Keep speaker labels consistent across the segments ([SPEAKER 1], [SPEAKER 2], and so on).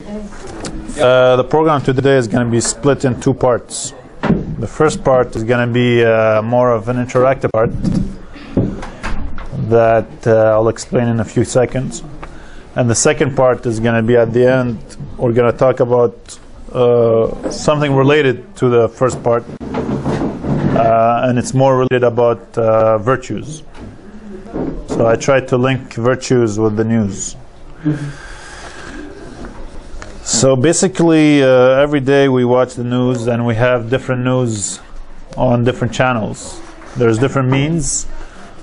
[SPEAKER 1] The program today is going to be split in two parts. The first part is going to be more of an interactive part that I'll explain in a few seconds. And the second part is going to be at the end. We're going to talk about something related to the first part, and it's more related about virtues. So I tried to link virtues with the news. So basically, every day we watch the news, and we have different news on different channels. There's different means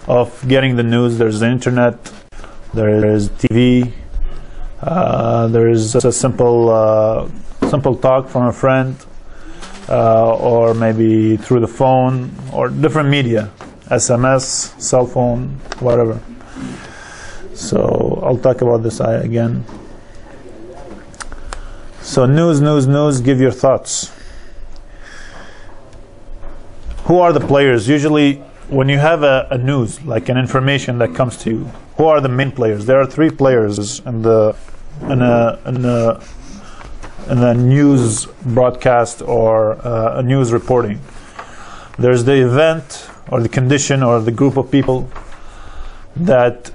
[SPEAKER 1] of getting the news. There's the internet, there is TV, there is a simple talk from a friend, or maybe through the phone, or different media, SMS, cell phone, whatever. So I'll talk about this again. So news, give your thoughts. Who are the players? Usually when you have a news, like an information that comes to you, who are the main players? There are three players in the news broadcast or a news reporting. There's the event or the condition or the group of people that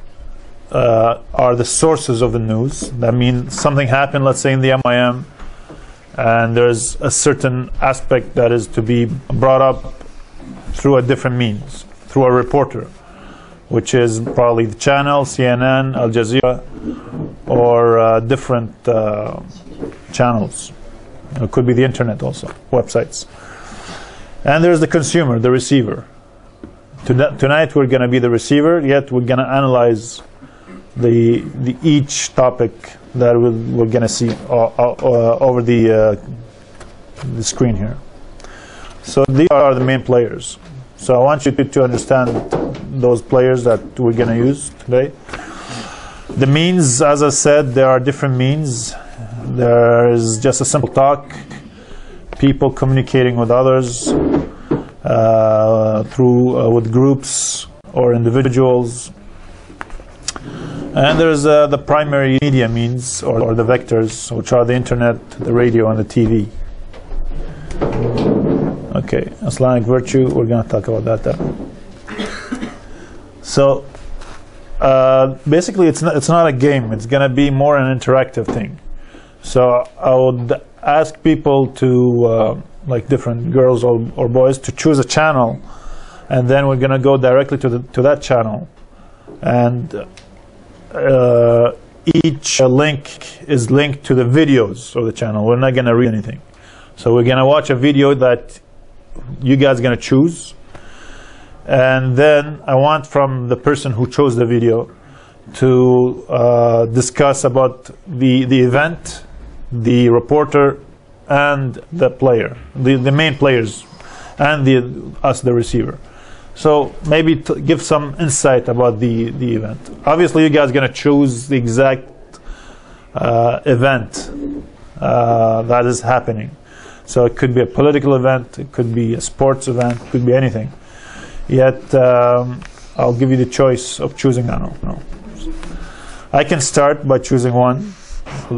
[SPEAKER 1] are the sources of the news. That means something happened, let's say in the MIM, and there's a certain aspect that is to be brought up through a different means, through a reporter, which is probably the channel, CNN, Al Jazeera, or different channels. It could be the internet also, websites. And there's the consumer, the receiver. Tonight we're going to be the receiver, yet we're going to analyze the each topic that we're going to see over the screen here. So these are the main players. So I want you to understand those players that we're going to use today. The means, as I said, there are different means. There is just a simple talk, people communicating with others with groups or individuals. And there's the primary media means, or the vectors, which are the internet, the radio, and the TV. Okay, Islamic virtue, we're going to talk about that. So basically it's not a game, it's going to be more an interactive thing. So I would ask people to, like different girls or boys, to choose a channel, and then we're going to go directly to that channel. And each link is linked to the videos of the channel. We're not going to read anything. So we're going to watch a video that you guys are going to choose, and then I want from the person who chose the video to discuss about the event, the reporter, and the player, the main players, and us, the receiver. So maybe give some insight about the event. Obviously you guys are going to choose the exact event that is happening. So it could be a political event, it could be a sports event, it could be anything. Yet I'll give you the choice of choosing. I don't know. I can start by choosing one.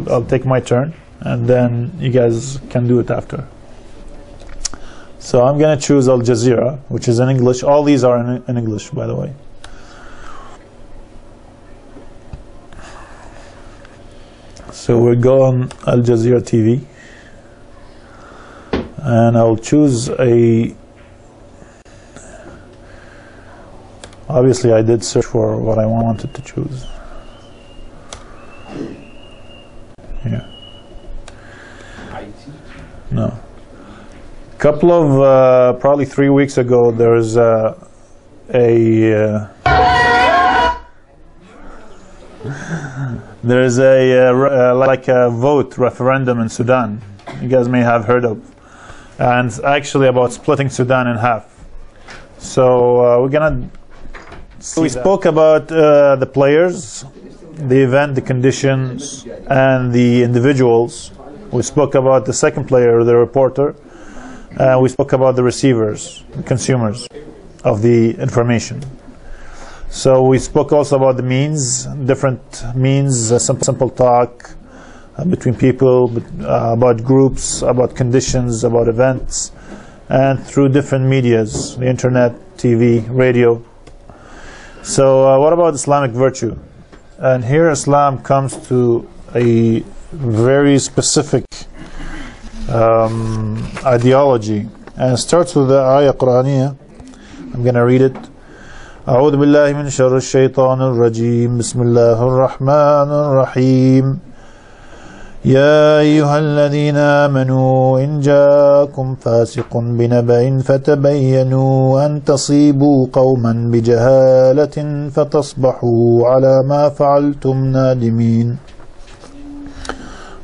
[SPEAKER 1] I'll take my turn, and then you guys can do it after. So I'm going to choose Al Jazeera, which is in English. All these are in English, by the way. So we'll go on Al Jazeera TV, and I'll choose a. Obviously, I did search for what I wanted to choose. Yeah. No. Couple of probably 3 weeks ago, there was like a vote referendum in Sudan. You guys may have heard of, and it's actually about splitting Sudan in half. So we're gonna. We spoke about the players, the event, the conditions, and the individuals. We spoke about the second player, the reporter. We spoke about the receivers, the consumers of the information. So we spoke also about the means, different means, simple talk, between people, about groups, about conditions, about events, and through different medias, the internet, TV, radio. So what about Islamic virtue? And here Islam comes to a very specific ideology, and it starts with the ayah Qur'aniyah. I'm going to read it. أعوذ بالله من شر الشيطان الرجيم بسم الله الرحمن الرحيم يا أيها الذين آمنوا إن جاءكم فاسق بنبأ فتبينوا أن تصيبوا قوما بجهالة فتصبحوا على ما فعلتم نادمين.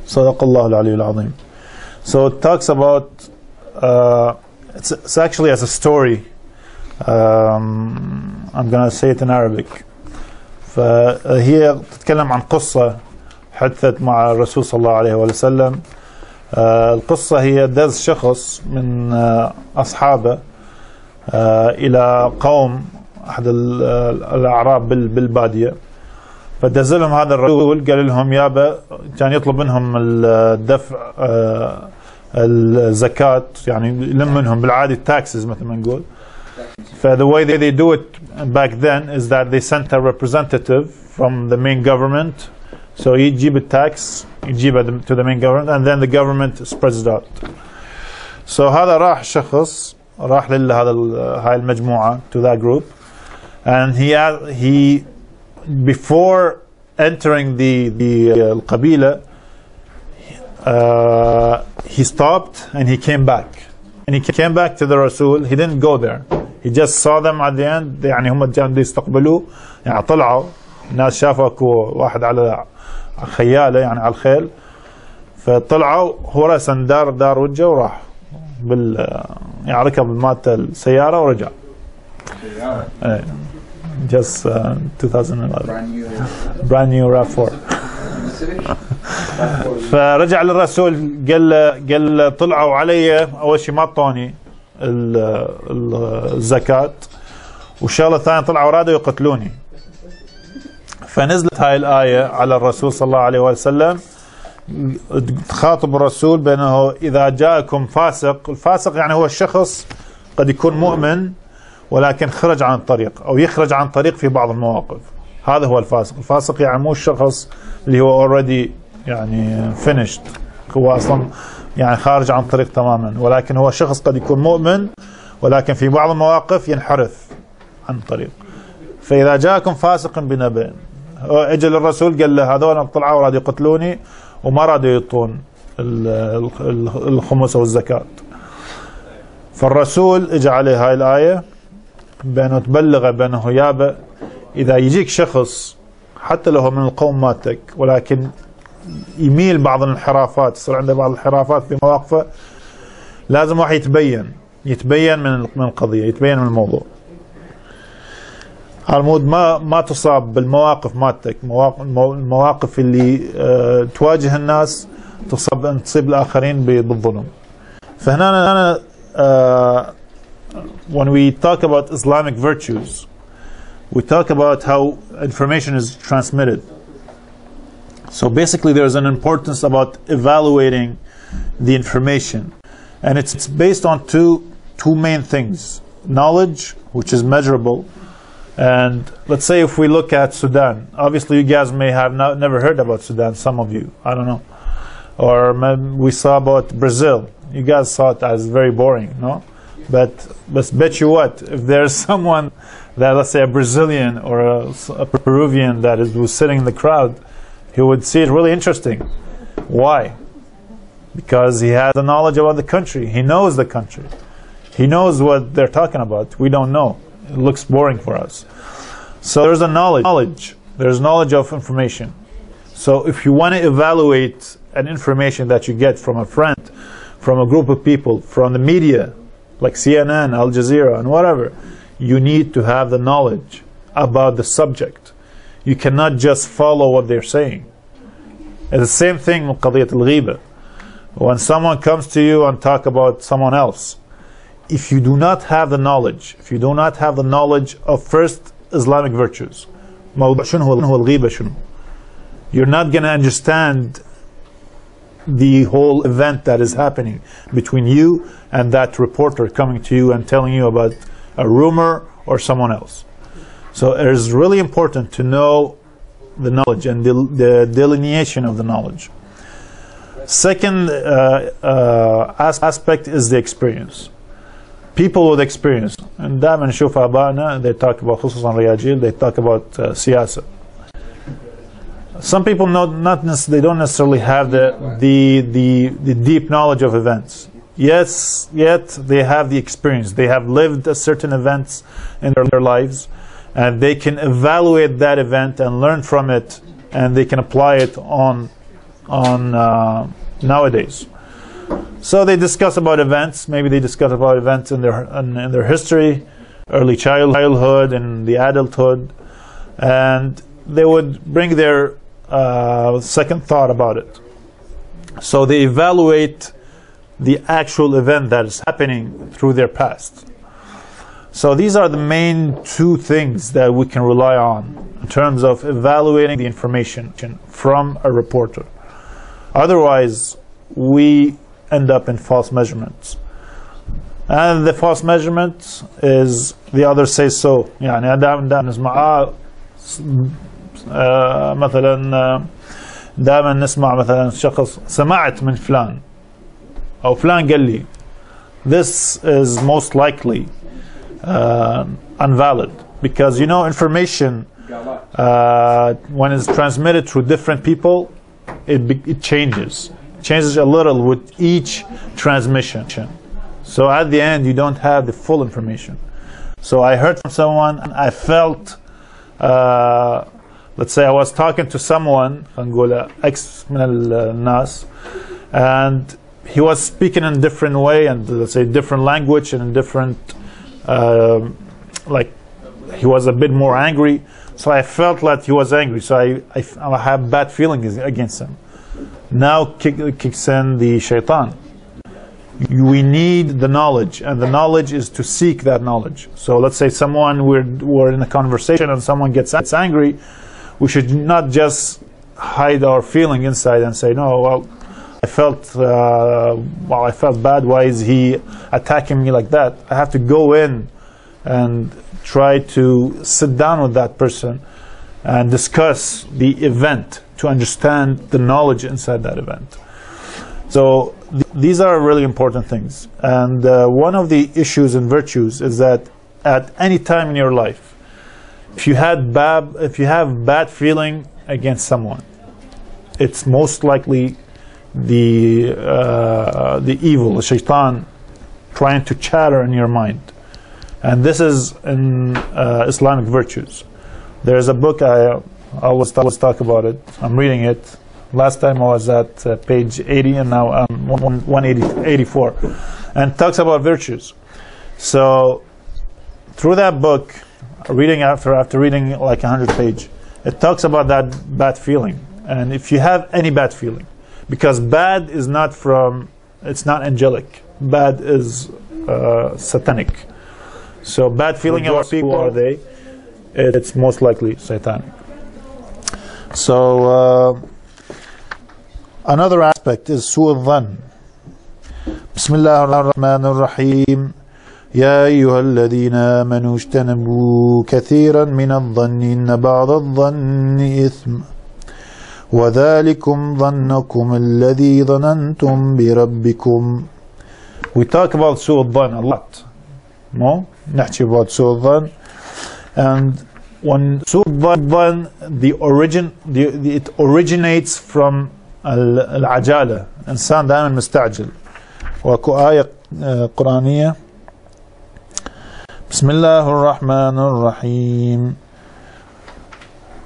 [SPEAKER 1] صدق الله العلي العظيم. So it talks about it's actually as a story. I'm going to say it in Arabic. فهي تتكلم عن قصة حدثت مع الرسول صلى الله عليه وسلم. القصة هي دز شخص من أصحابه إلى قوم أحد الأعراب بالبادية، فدز لهم هذا الرسول قال لهم يابا، كان يطلب منهم الدفع الزكاة، يعني يلم منهم بالعادي التاكسز مثل ما نقول. The way they do it back then is that they sent a representative from the main government. So يجيب التاكس يجيبها to the main government, and then the government spreads it out. So هذا راح شخص راح هاي المجموعة, to that group, and he before entering the القبيلة he stopped and he came back. And he came back to the Rasul. He didn't go there. He just saw them at the end. يعني هم كانوا يستقبلوه، يعني طلعوا الناس شافوا اكو واحد على خياله يعني على الخيل، فطلعوا هو رأسا دار وجهه وراح يعني ركب مالته السيارة ورجع. Just 2011 brand new RAV4. فرجع للرسول قال له طلعوا علي اول شيء ما اعطوني الزكاة، والشغله الثانيه طلعوا رادوا يقتلوني. فنزلت هاي الآية على الرسول صلى الله عليه وسلم تخاطب الرسول بأنه إذا جاءكم فاسق، الفاسق يعني هو الشخص قد يكون مؤمن ولكن خرج عن الطريق أو يخرج عن الطريق في بعض المواقف، هذا هو الفاسق. الفاسق يعني مو الشخص اللي هو already يعني finished، هو أصلا يعني خارج عن الطريق تماما، ولكن هو شخص قد يكون مؤمن ولكن في بعض المواقف ينحرف عن الطريق. فإذا جاءكم فاسق بنبأ، اجى للرسول قال له هذول طلعوا رادوا يقتلوني وما رادوا يعطون الخمس او الزكاة. فالرسول اجى عليه هاي الآية بأنه تبلغ بأنه يابا إذا يجيك شخص حتى لو هو من القوم مالتك ولكن يميل بعض الانحرافات، يصير عنده بعض الانحرافات في مواقفه، لازم واحد يتبين من القضية، يتبين من الموضوع. هالمود ما تصاب بالمواقف مالتك، المواقف اللي تواجه الناس تصيب الآخرين بالظلم. فهنا أنا when we talk about Islamic virtues, we talk about how information is transmitted. So basically there's an importance about evaluating the information, and it's based on two main things: knowledge, which is measurable. And let's say if we look at Sudan, obviously you guys may have never heard about Sudan, some of you, I don't know. Or we saw about Brazil, you guys saw it as very boring, no? But let's bet you what, if there's someone that, let's say a Brazilian or a Peruvian that was sitting in the crowd, he would see it really interesting. Why? Because he has the knowledge about the country, he knows the country, he knows what they're talking about. We don't know. It looks boring for us. So there's a knowledge. There's knowledge of information. So if you want to evaluate an information that you get from a friend, from a group of people, from the media, like CNN, Al Jazeera, and whatever, you need to have the knowledge about the subject. You cannot just follow what they're saying. It's the same thing with قضية الغيبة. When someone comes to you and talk about someone else, if you do not have the knowledge, if you do not have the knowledge of first Islamic virtues, you're not going to understand the whole event that is happening between you and that reporter coming to you and telling you about a rumor or someone else. So it is really important to know the knowledge and the delineation of the knowledge. Second aspect is the experience. People with experience. And دائما نشوف آبائنا, they talk about خصوصا رياجيل, they talk about سياسة. Some people they don't necessarily have the deep knowledge of events. Yes, yet they have the experience. They have lived certain events in their lives, and they can evaluate that event and learn from it, and they can apply it on nowadays. So they discuss about events. Maybe they discuss about events in their history, early childhood, and the adulthood, and they would bring their second thought about it. So they evaluate the actual event that is happening through their past. So these are the main two things that we can rely on in terms of evaluating the information from a reporter. Otherwise, we end up in false measurements. And the false measurement is the other says so. يعني دائما نسمع مثلا دائما نسمع مثلا شخص سمعت من فلان أو فلان قال لي. This is most likely invalid, because information when it's transmitted through different people, it changes a little with each transmission. So at the end you don't have the full information. So I heard from someone, and I felt let's say I was talking to someone, X من الناس, and he was speaking in a different way, and let's say different language, and in different like he was a bit more angry. So I felt like he was angry. So I have bad feelings against him. Now kicks in the shaitan. We need the knowledge, and the knowledge is to seek that knowledge. So let's say we're in a conversation and someone gets angry. We should not just hide our feeling inside and say, no, well, I felt bad. Why is he attacking me like that? I have to go in and try to sit down with that person and discuss the event to understand the knowledge inside that event. So these are really important things. And one of the issues and virtues is that at any time in your life, if you have bad feeling against someone, it's most likely the evil, the shaitan, trying to chatter in your mind. And this is in Islamic virtues. There's a book I always talk about it. I'm reading it. Last time I was at page 80, and now I'm 184, and talks about virtues. So through that book, reading after reading like 100 pages, it talks about that bad feeling. And if you have any bad feeling, because bad is it's not angelic. Bad is satanic. So bad feeling about people, who are they? It's most likely satanic. So another aspect is سوء الظن. بسم الله الرحمن الرحيم. يا أيها الذين آمنوا اجتنبوا كثيرا من الظن إن بعض الظن إثم وذلكم ظنكم الذي ظننتم بربكم. We talk about سوء الظن a lot. No? نحكي about سوء الظن. And when سوء الظن, it originates from العجالة. إنسان دائما مستعجل. وكو آية قرآنية بسم الله الرحمن الرحيم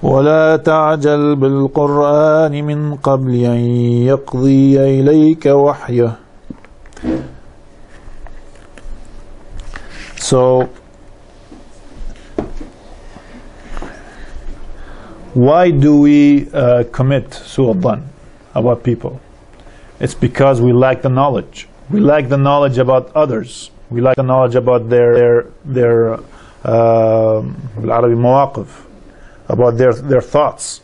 [SPEAKER 1] ولا تعجل بالقرآن من قبل أن يقضي إليك وحيه. So why do we commit سوء الظن about people? It's because we lack the knowledge. We lack the knowledge about others. We lack the knowledge about their بالعربي مواقف, about their thoughts.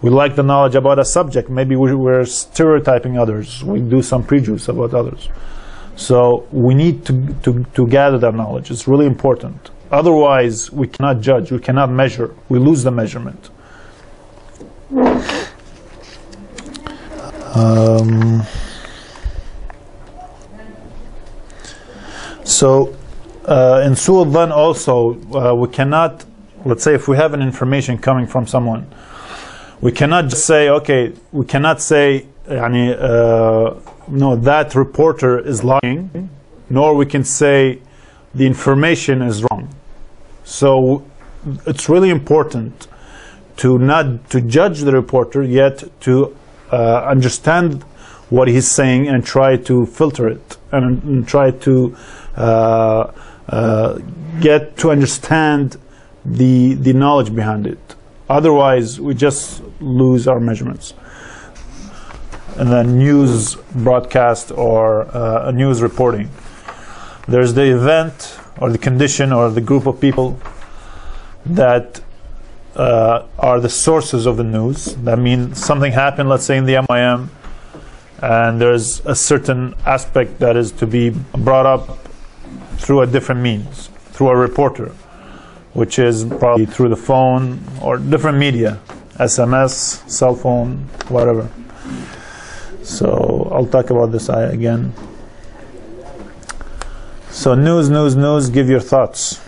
[SPEAKER 1] We like the knowledge about a subject. Maybe we're stereotyping others. We do some prejudice about others. So we need to gather that knowledge. It's really important. Otherwise, we cannot judge. We cannot measure. We lose the measurement. So in Su'ul Dhan also, we cannot, let's say if we have an information coming from someone, we cannot just say, okay, we cannot say, no, that reporter is lying, nor we can say the information is wrong. So it's really important to not to judge the reporter, yet to understand what he's saying and try to filter it and try to get to understand the knowledge behind it. Otherwise, we just lose our measurements. And then news broadcast or a news reporting. There's the event or the condition or the group of people that are the sources of the news. That means something happened, let's say in the MIM, and there's a certain aspect that is to be brought up through a different means, through a reporter, which is probably through the phone or different media, SMS, cell phone, whatever. So I'll talk about this again. So news, give your thoughts.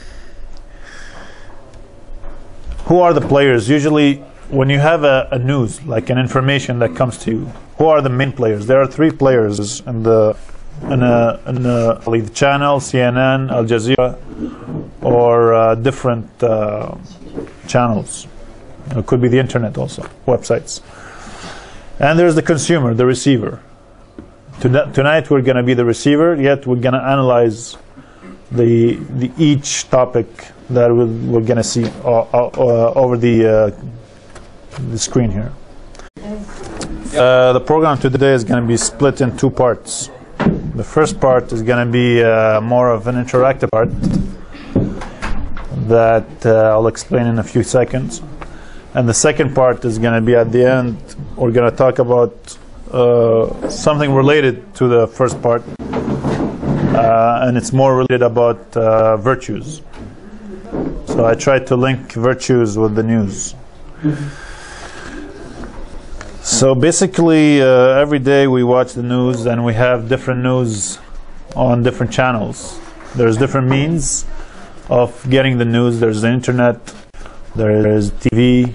[SPEAKER 1] Who are the players? Usually when you have a news, like an information that comes to you, who are the main players? There are three players in the channel, CNN, Al Jazeera, or different channels. It could be the internet also, websites. And there's the consumer, the receiver. Tonight we're going to be the receiver, yet we're going to analyze the each topic that we're going to see over the screen here. The program today is going to be split in two parts. The first part is going to be more of an interactive part that I'll explain in a few seconds. And the second part is going to be at the end. We're going to talk about something related to the first part, and it's more related about virtues. So I tried to link virtues with the news. So basically, every day we watch the news, and we have different news on different channels. There's different means of getting the news. There's the internet, there's TV,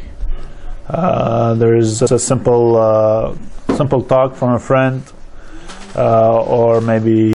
[SPEAKER 1] there's a simple talk from a friend, or maybe